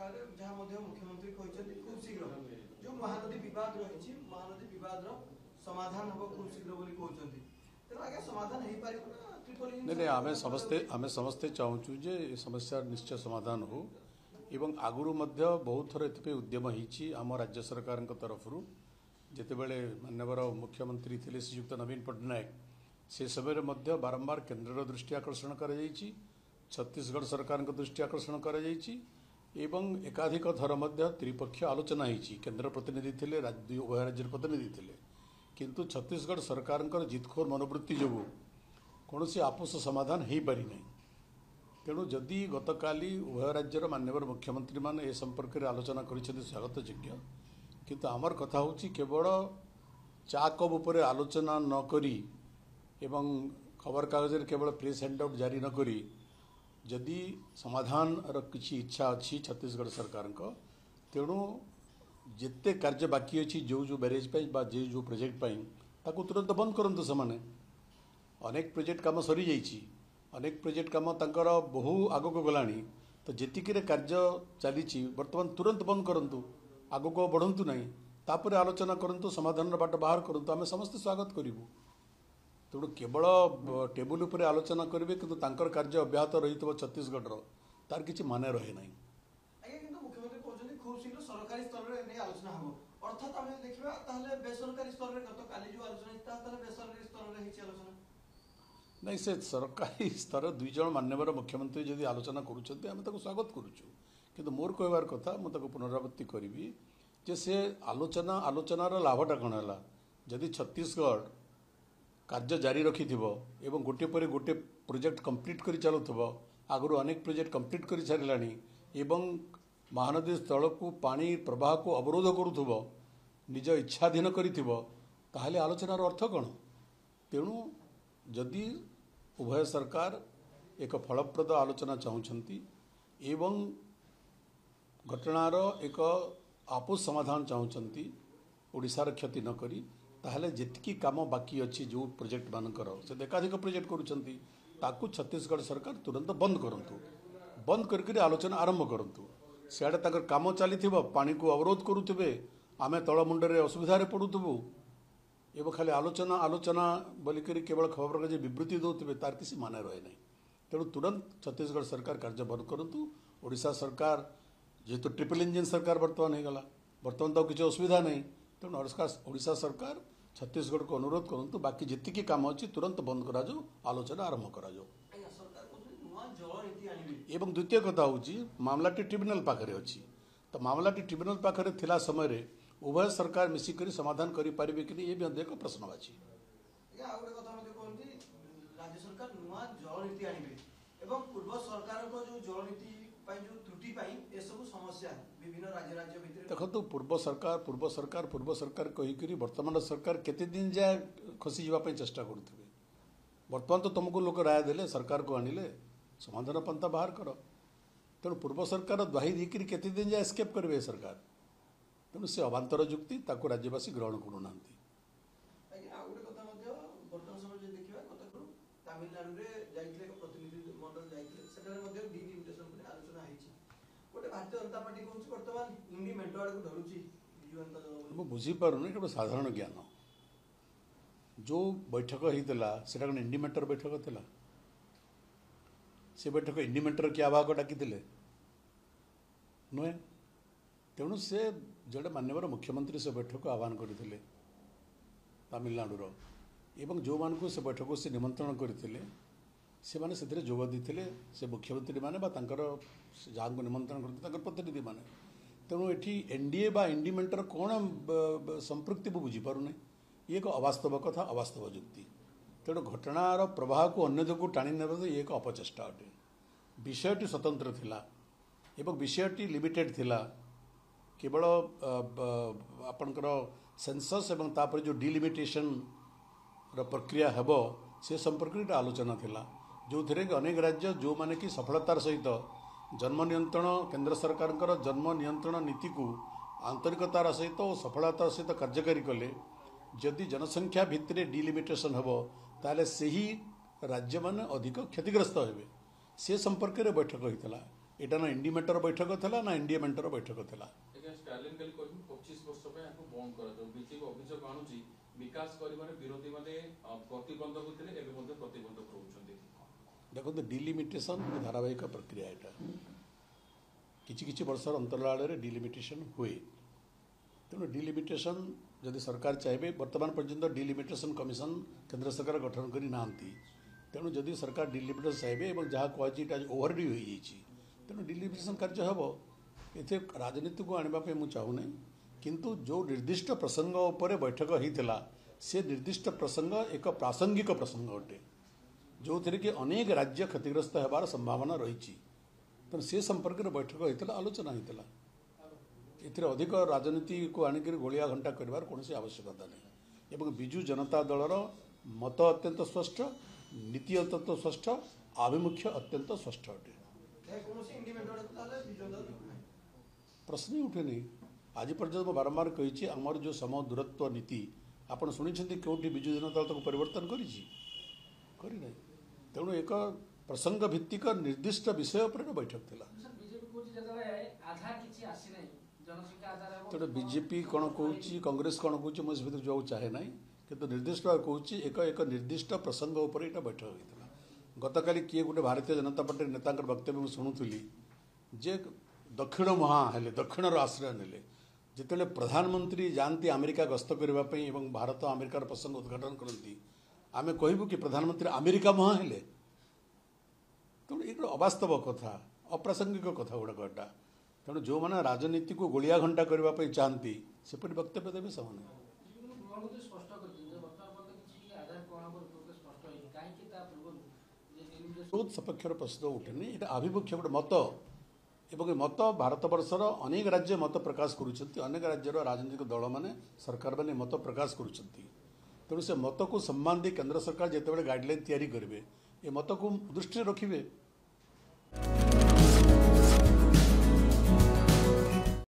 जहाँ मुख्यमंत्री कहते खूब शीघ्र जो महानदी बद रही महानदी बद समाधान हम खूब शीघ्र कहते तेना आगे समाधान हो पार नहीं आमे समस्ते चाहूँ जे समस्या निश्चय समाधान हो एवं आगुरी बहुत थर ए उद्यम होम राज्य सरकार तरफ जितेबले मानवर मुख्यमंत्री थे श्रीयुक्त नवीन पट्टनायक से समय बारंबार केन्द्र दृष्टि आकर्षण कर छत्तीसगढ़ सरकार दृष्टि आकर्षण कर एकाधिक थर त्रिपक्षीय आलोचना होती केन्द्र प्रतिनिधि थे उभय राज्य प्रतिनिधि थे किंतु छत्तीसगढ़ सरकार जितखोर मनोवृत्ति जो कौन आपोष समाधान हो पारि ना तेणु जदि गतकाली उभय राज्यर माननीय मुख्यमंत्री मान ए संपर्क में आलोचना कर स्वागत योग्य किंतु आमर कथा हूँ केवल चा कप उपर आलोचना नकरी एवं खबर कागज केवल प्रेस हैंडआउट जारी नकरी जदि समाधान किसी इच्छा अच्छी छत्तीसगढ़ सरकार तेणु जिते कार्य बाकी अच्छी जो जो बैरेज जो प्रोजेक्ट ताकू तुरंत बंद करंतु से अनेक प्रोजेक्ट काम सरी जाइए अनेक प्रोजेक्ट काम तांकर बहु आग को गलानी तो जेतिक कार्य चली बर्तमान तुरंत बंद करंतु आग को बढ़ंतु नहीं तापर आलोचना करंतु समाधान बाट बाहर करंतु आमे समस्त स्वागत करूँ तेणु केवल टेबुल उपर आलोचना करेंगे किंतु तांकर कार्य अब्याहत रही छत्तीसगढ़ तार किसी माने रहे ना मुख्यमंत्री कहते खूब शीघ्र सरकारी स्तर में आलोचना हम अर्थात आम देखा बेसरकारी स्तर में गत काली जो आलोचना बेसरकारी स्तर में आलोचना नहीं से सरकारी स्तर दुई जन मान्यवर मुख्यमंत्री जदि आलोचना करुँच स्वागत करुचु किंतु मोर कहबार कथा मुझे पुनरावृत्ति करी जे से आलोचना आलोचनार लाभटा कौन है जदि छत्तीसगढ़ कार्य जारी रखि एवं गोटे पर गोटे प्रोजेक्ट कंप्लीट कर चलुव आगु अनेक प्रोजेक्ट कंप्लीट कर सारा एवं महानदी स्थल को पानी प्रवाह को अवरोध करुव निज इच्छाधीन कर आलोचनार अर्थ कौन तेणु जदि उभय सरकार एक फलप्रद आलोचना चाहूँगी एवं घटनार एक आपोष समाधान चाहूँगी ओडिशार क्षति न करी ताहले जेतिकी काम बाकी अच्छी जो प्रोजेक्ट मानकर से एकाधिक प्रोजेक्ट करुँच छत्तीसगढ़ सरकार तुरंत बंद करंतु बंद करके आलोचना आरंभ करंतु सियाड़े तक काम चली पानी को अवरोध करुवे आमे तलमुंडे असुविधा पड़ुबू एवं खाली आलोचना आलोचना बोलिक केवल खबर कागज विवृत्ति दौते तार किसी माने रहे ना तेणु तुरंत छत्तीसगढ़ सरकार कार्य बंद करूँ ओडिशा सरकार जेहेतु ट्रिपल इंजिन सरकार बर्तमान होगा बर्तमान तो किसी असुविधा नहीं तेणु ओडिशा सरकार छत्तीसगढ़ को अनुरोध करूँ बाकी जितकी काम अच्छी तुरंत बंद करा आलोचना आरंभ करा एवं द्वितीय कथा हूँ मामलाटी ट्रिब्यूनाल पाखे अच्छी तो मामलाटी ट्रिब्यूनाल पाखे थिला समय उभय सरकार मिसिक समाधान करें कि नहीं ये एक प्रश्नवाची राज्य सरकार नुआ जल नीति आने पूर्व सरकार को जो जल नीति जो त्रुटि ए सब समस्या विभिन्न राज्य भितर देखो पूर्व सरकार कहीकि वर्तमान सरकार केते दिन जाए खसी जावाई चेष्टा करुवे वर्तमान तो तुमको लोक राय देले सरकार को आनिले समाधान पंथा बाहर कर तेणु पूर्व सरकार द्वाही देकर केते दिन जाए एस्केप करेंगे सरकार तेणु से अवांतर जुक्ति ताको राज्यवासी ग्रहण करूना तमिलनाडु प्रतिनिधि मंडल जाते डिलिमिटेशन आलोचना गोटे भारतीय जनता पार्टी कौन बर्तमान इंडी मेंट आड़ को धरुची मुझे बुझीपारूनी गोटे साधारण ज्ञान जो बैठक होता से इंडी मेंटर बैठक थी से बैठक इंडी मेंटर किए आवाहक डाकी नुहे तेणु से जोड़े मान्यवर मुख्यमंत्री से बैठक आह्वान करते तमिलनाडुर एवं जो मान को से बैठक से निमंत्रण करते से माने से जोग देते से मुख्यमंत्री माने जहाँ को निमंत्रण करते प्रतिनिधि माने तेणु ये एनडीए बा इंडी मेंटर कौन संपृक्ति मु बुझीपारूना ये एक अवास्तव कथा अवास्तव जुक्ति तेणु घटनार प्रवाह को अन्य दिगू टाणी ने ये एक अपचेष्टा अटे विषयटी स्वतंत्र थिला एवं विषयटी लिमिटेड थिला केवल आपणकर सेंसस एवं तापर जो डिलिमिटेशन प्रक्रिया हेब से संपर्क आलोचना थिला जो थे कि अनेक राज्य जो माने कि सफलतार सहित जन्म नियंत्रण केंद्र सरकार जन्म नियंत्रण नीति को आंतरिकतार सहित और सफलतार सहित कार्यकारी कले जदि जनसंख्या भितर डिलिमिटेशन हेब ताले से ही राज्य माने अधिक क्षतिग्रस्त हेबे से संपर्क में बैठक होता एटा ना एनडी मेंटर बैठक था ना एनडीए मेंटर बैठक था। स्टालिन कल 25 वर्ष बंद कर बीजेपी अभियोग आणुची विकास करिबार विरोधी माने प्रतिबंधक होते एबे मध्ये प्रतिबंधक होउछन्ती। देखो डिलिमिटेशन धारावाहिक प्रक्रिया एटा किछि वर्ष अंतराल डिलिमिटेशन हुए तेणु डिलिमिटेशन जदि सरकार चाहिए वर्तमान पर्यंत डिलिमिटेशन कमिशन केंद्र सरकार गठन करी नांती तेणु जदि सरकार डिलिमिटेशन चाहिए जहाँ कहता ओवरड्यू हो जाइए तेणु डिलिमिटेशन कार्य हम ये राजनीति को आने मुझे चाहूना किंतु जो निर्दिष्ट प्रसंग उपर बैठक होता से निर्दिष्ट प्रसंग एक प्रासंगिक प्रसंग अटे जो थे कि अनेक राज्य क्षतिग्रस्त होबार संभावना रही तेणु से संपर्क में बैठक होता आलोचना होता एथिरे अधिक राजनीति को आनिक गोलिया घंटा कर कौन आवश्यकता नहीं एवं विजु जनता दलर मत अत्यंत स्पष्ट नीति अत्यंत स्पष्ट आभिमुख्य अत्यंत स्पष्ट अटे प्रश्न ही उठे नहीं आज पर्यटन बारंबार कही आमर जो सम दूरत्व नीति आपड़ शुणी कौटी विजु जनता दल परिवर्तन करना तेणु एक प्रसंग भित्तिक निर्दिष्ट विषय पर बैठक थी तेणु बीजेपी कौन कौच कांग्रेस कौन कौच मुझे भर जो चाहे ना किंतु निर्दिष्ट भाव कौच एक निर्दिष्ट प्रसंग उपर यहाँ बैठक होता गतकाली किए गोटे भारतीय जनता पार्टी नेता वक्तव्य मुझे शुणुली जे दक्षिण मुहां हेले दक्षिण आश्रय नेले जिते प्रधानमंत्री जाती अमेरिका गस्त करने भारत अमेरिकार प्रसंग उद्घाटन करती आमे कहबू कि प्रधानमंत्री अमेरिका मुहां हेले तेणु ये अवास्तव कथा अप्रासंगिक कथा गुड़ाक तेणु जो मैंने राजनीति को गोलिया घंटा करने चाहती सेपरि वक्तव्य देवे से बहुत सपक्षर प्रश्न उठेनि ये आभिमुख्य गोटे मत एवं मत भारत वर्षर अनेक राज्य मत प्रकाश करुँच अनेक राज्यर राजनीतिक दल मैंने सरकार मैंने मत प्रकाश करुँच तेणु से मत को सम्मान दी केंद्र सरकार जिते गाइडलाइन तैयारी करेंगे ये मत को दृष्टि रखिए